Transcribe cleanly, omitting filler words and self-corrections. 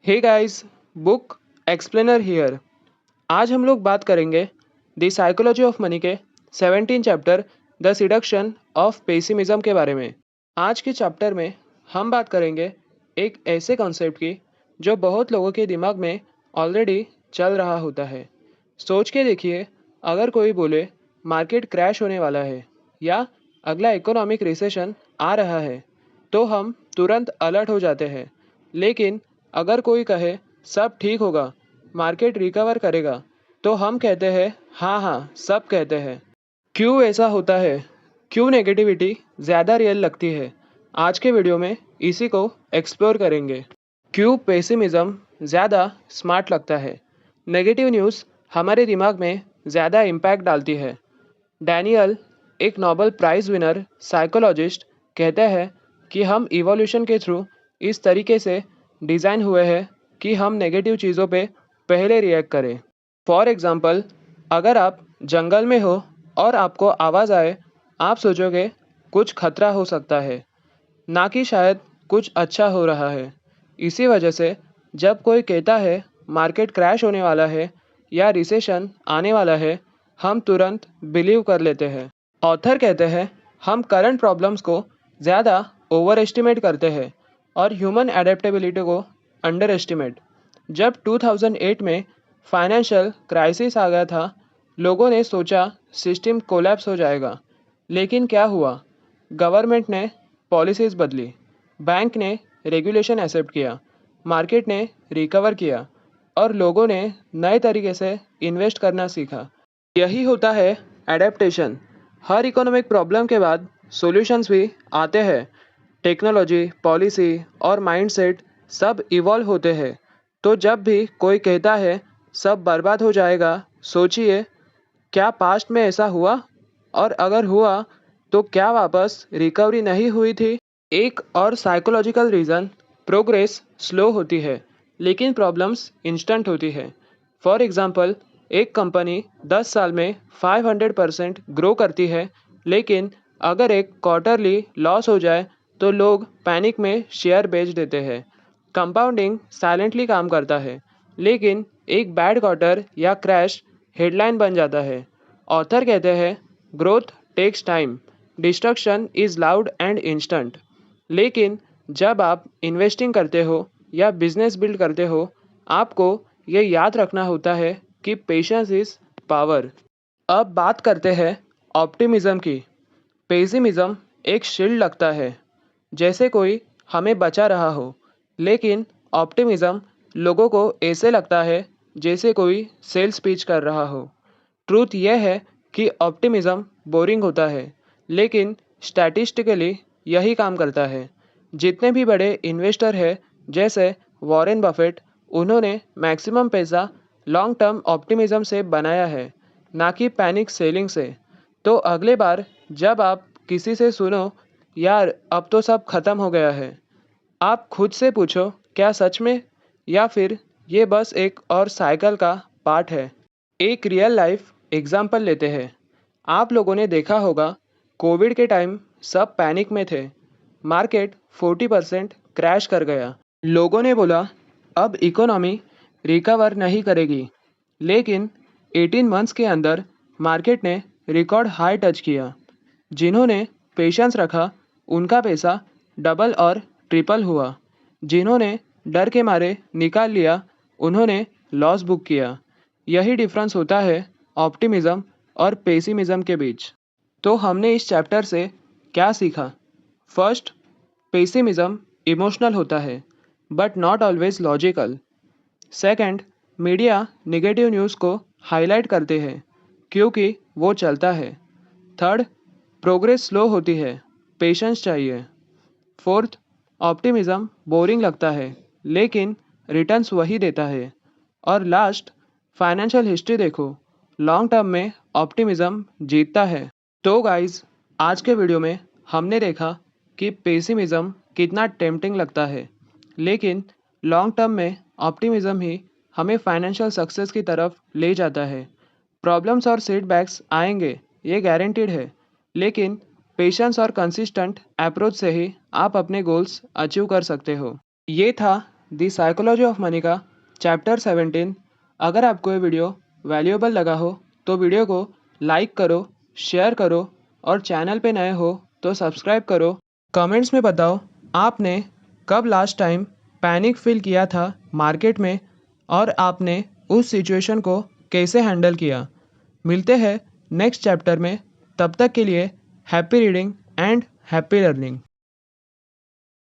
Hey guys, book explainer here. आज हम लोग बात करेंगे द साइकोलॉजी ऑफ मनी के 17 chapter the seduction of pessimism के बारे में। आज के चैप्टर में हम बात करेंगे एक ऐसे कॉन्सेप्ट की जो बहुत लोगों के दिमाग में ऑलरेडी चल रहा होता है। सोच के देखिए, अगर कोई बोले मार्केट क्रैश होने वाला है या अगला इकोनॉमिक रिसेशन आ रहा है तो हम तुरंत अलर्ट हो जाते हैं। लेकिन अगर कोई कहे सब ठीक होगा, मार्केट रिकवर करेगा, तो हम कहते हैं हाँ हाँ सब कहते हैं। क्यों ऐसा होता है? क्यों नेगेटिविटी ज़्यादा रियल लगती है? आज के वीडियो में इसी को एक्सप्लोर करेंगे। क्यों पेसिमिज्म ज़्यादा स्मार्ट लगता है? नेगेटिव न्यूज़ हमारे दिमाग में ज़्यादा इम्पैक्ट डालती है। डैनियल, एक नोबेल प्राइज़ विनर साइकोलॉजिस्ट, कहते हैं कि हम इवोल्यूशन के थ्रू इस तरीके से डिज़ाइन हुए हैं कि हम नेगेटिव चीज़ों पे पहले रिएक्ट करें। फॉर एग्ज़ाम्पल, अगर आप जंगल में हो और आपको आवाज़ आए, आप सोचोगे कुछ खतरा हो सकता है, ना कि शायद कुछ अच्छा हो रहा है। इसी वजह से जब कोई कहता है मार्केट क्रैश होने वाला है या रिसेशन आने वाला है, हम तुरंत बिलीव कर लेते हैं। ऑथर कहते हैं हम करंट प्रॉब्लम्स को ज़्यादा ओवर एस्टिमेट करते हैं और ह्यूमन एडेप्टेबिलिटी को अंडर एस्टिमेट। जब 2008 में फाइनेंशियल क्राइसिस आ गया था, लोगों ने सोचा सिस्टम कोलैप्स हो जाएगा। लेकिन क्या हुआ? गवर्नमेंट ने पॉलिसीज़ बदली, बैंक ने रेगुलेशन एक्सेप्ट किया, मार्केट ने रिकवर किया और लोगों ने नए तरीके से इन्वेस्ट करना सीखा। यही होता है एडेप्टेशन। हर इकोनॉमिक प्रॉब्लम के बाद सॉल्यूशंस भी आते हैं। टेक्नोलॉजी, पॉलिसी और माइंडसेट सब इवॉल्व होते हैं। तो जब भी कोई कहता है सब बर्बाद हो जाएगा, सोचिए क्या पास्ट में ऐसा हुआ? और अगर हुआ तो क्या वापस रिकवरी नहीं हुई थी? एक और साइकोलॉजिकल रीज़न, प्रोग्रेस स्लो होती है लेकिन प्रॉब्लम्स इंस्टेंट होती है। फॉर एग्ज़ाम्पल, एक कंपनी 10 साल में 500% ग्रो करती है, लेकिन अगर एक क्वार्टरली लॉस हो जाए तो लोग पैनिक में शेयर बेच देते हैं। कंपाउंडिंग साइलेंटली काम करता है, लेकिन एक बैड क्वार्टर या क्रैश हेडलाइन बन जाता है। ऑथर कहते हैं growth takes time, destruction is loud and instant. लेकिन जब आप इन्वेस्टिंग करते हो या बिजनेस बिल्ड करते हो, आपको ये याद रखना होता है कि पेशेंस इज़ पावर। अब बात करते हैं ऑप्टिमिज्म की। पेसिमिज्म एक शील्ड लगता है, जैसे कोई हमें बचा रहा हो, लेकिन ऑप्टिमिज्म लोगों को ऐसे लगता है जैसे कोई सेल्स पिच कर रहा हो। ट्रूथ यह है कि ऑप्टिमिज्म बोरिंग होता है, लेकिन स्टैटिस्टिकली यही काम करता है। जितने भी बड़े इन्वेस्टर हैं, जैसे वॉरेन बफेट, उन्होंने मैक्सिमम पैसा लॉन्ग टर्म ऑप्टिमिज्म से बनाया है, ना कि पैनिक सेलिंग से। तो अगले बार जब आप किसी से सुनो यार अब तो सब खत्म हो गया है, आप खुद से पूछो क्या सच में, या फिर ये बस एक और साइकिल का पार्ट है। एक रियल लाइफ एग्जाम्पल लेते हैं। आप लोगों ने देखा होगा कोविड के टाइम सब पैनिक में थे, मार्केट 40% क्रैश कर गया। लोगों ने बोला अब इकोनॉमी रिकवर नहीं करेगी, लेकिन 18 मंथ्स के अंदर मार्केट ने रिकॉर्ड हाई टच किया। जिन्होंने पेशेंस रखा उनका पैसा डबल और ट्रिपल हुआ। जिन्होंने डर के मारे निकाल लिया, उन्होंने लॉस बुक किया। यही डिफरेंस होता है ऑप्टिमिज्म और पेसिमिज्म के बीच। तो हमने इस चैप्टर से क्या सीखा? फर्स्ट, पेसिमिज्म इमोशनल होता है but not always logical. Second, media negative news को हाईलाइट करते हैं क्योंकि वो चलता है। थर्ड, प्रोग्रेस स्लो होती है, पेशेंस चाहिए। फोर्थ, ऑप्टिमिज्म बोरिंग लगता है लेकिन रिटर्न्स वही देता है। और लास्ट, फाइनेंशियल हिस्ट्री देखो, लॉन्ग टर्म में ऑप्टिमिज्म जीतता है। तो गाइस, आज के वीडियो में हमने देखा कि पेसिमिज्म कितना टेम्पटिंग लगता है, लेकिन लॉन्ग टर्म में ऑप्टिमिज्म ही हमें फाइनेंशियल सक्सेस की तरफ ले जाता है। प्रॉब्लम्स और सेटबैक्स आएंगे, ये गारंटीड है, लेकिन पेशेंस और कंसिस्टेंट अप्रोच से ही आप अपने गोल्स अचीव कर सकते हो। ये था द साइकोलॉजी ऑफ मनी का चैप्टर 17। अगर आपको ये वीडियो वैल्यूएबल लगा हो तो वीडियो को लाइक करो, शेयर करो और चैनल पे नए हो तो सब्सक्राइब करो। कमेंट्स में बताओ आपने कब लास्ट टाइम पैनिक फील किया था मार्केट में और आपने उस सिचुएशन को कैसे हैंडल किया। मिलते हैं नेक्स्ट चैप्टर में, तब तक के लिए happy reading and happy learning.